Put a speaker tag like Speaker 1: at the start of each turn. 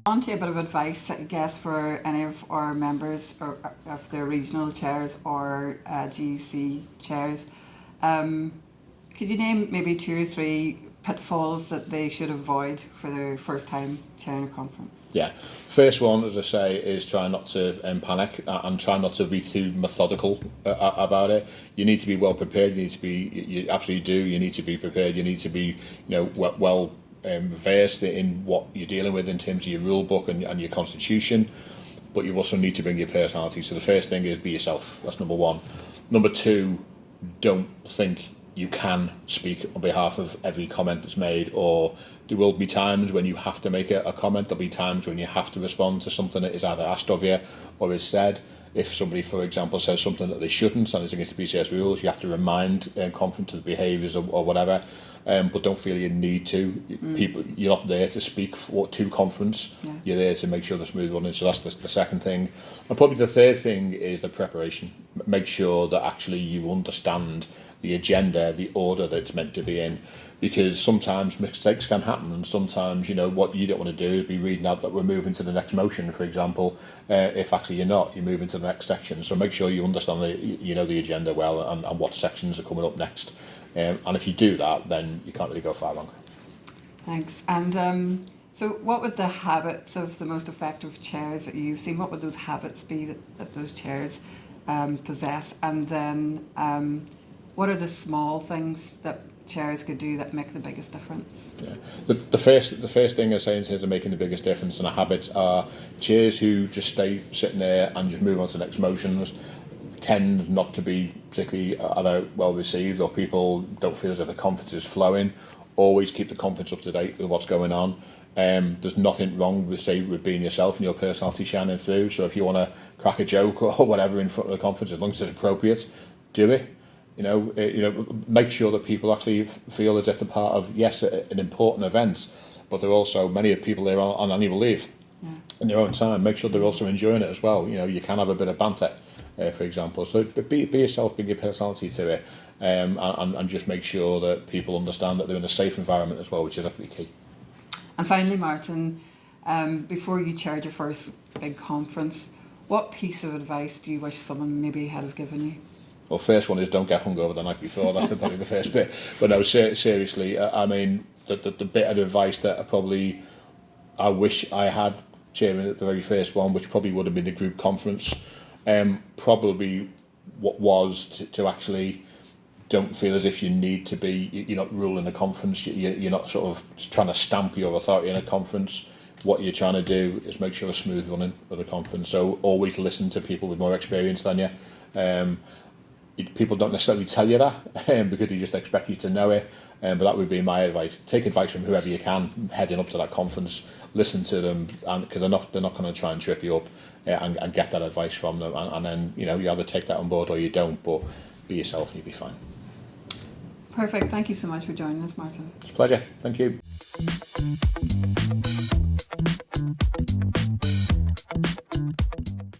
Speaker 1: On to a bit of advice, I guess, for any of our members, or if they're regional chairs or GC chairs. Um, could you name maybe two or three pitfalls that they should avoid for their first time chairing a conference?
Speaker 2: Yeah. First one, as I say, is try not to panic and try not to be too methodical about it. You need to be well prepared. You need to be, you absolutely do. You need to be prepared. You need to be, well versed in what you're dealing with in terms of your rule book and your constitution. But you also need to bring your personality. So the first thing is be yourself. That's number one. Number two, don't think you can speak on behalf of every comment that's made, or there will be times when you have to make a comment. There'll be times when you have to respond to something that is either asked of you or is said. If somebody, for example, says something that they shouldn't and it's against the PCS rules, you have to remind conference of behaviours or whatever. But don't feel you need to. People, you're not there to speak to conference. Yeah. You're there to make sure they're smooth running. So that's the second thing. And probably the third thing is the preparation. Make sure that actually you understand the agenda, the order that it's meant to be in. Because sometimes mistakes can happen, and sometimes, what you don't want to do is be reading out that we're moving to the next motion, for example, if actually you're not, you're moving to the next section. So make sure you understand the agenda well and what sections are coming up next. And if you do that, then you can't really go far wrong.
Speaker 1: Thanks. And so what would the habits of the most effective chairs that you've seen, what would those habits be that those chairs possess? And then what are the small things that chairs could do that make the biggest difference?
Speaker 2: Yeah. The first thing I say in terms of making the biggest difference in our habits are chairs who just stay sitting there and just move on to the next motions tend not to be particularly either well received, or people don't feel as if the conference is flowing. Always keep the conference up to date with what's going on. There's nothing wrong with being yourself and your personality shining through. So if you want to crack a joke or whatever in front of the conference, as long as it's appropriate, do it. Make sure that people actually feel as if they're part of, yes, an important event, but they're also, many of the people there on annual leave in their own time. Make sure they're also enjoying it as well. You can have a bit of banter, for example. So be yourself, bring your personality to it, and just make sure that people understand that they're in a safe environment as well, which is actually key.
Speaker 1: And finally, Martin, before you chaired your first big conference, what piece of advice do you wish someone maybe had have given you?
Speaker 2: Well, first one is don't get hungover the night before. That's probably the first bit. But no, seriously, I mean, the bit of advice that I wish I had chairing at the very first one, which probably would have been the group conference, probably what was to actually don't feel as if you need to be, you're not ruling the conference, you're not sort of trying to stamp your authority in a conference. What you're trying to do is make sure a smooth running of the conference. So always listen to people with more experience than you. People don't necessarily tell you that because they just expect you to know it, but that would be my advice. Take advice from whoever you can heading up to that conference. Listen to them, because they're not going to try and trip you up, and get that advice from them, and then you either take that on board or you don't, but be yourself and you'll be fine.
Speaker 1: Perfect. Thank you so much for joining us, Martin.
Speaker 2: It's a pleasure. Thank you.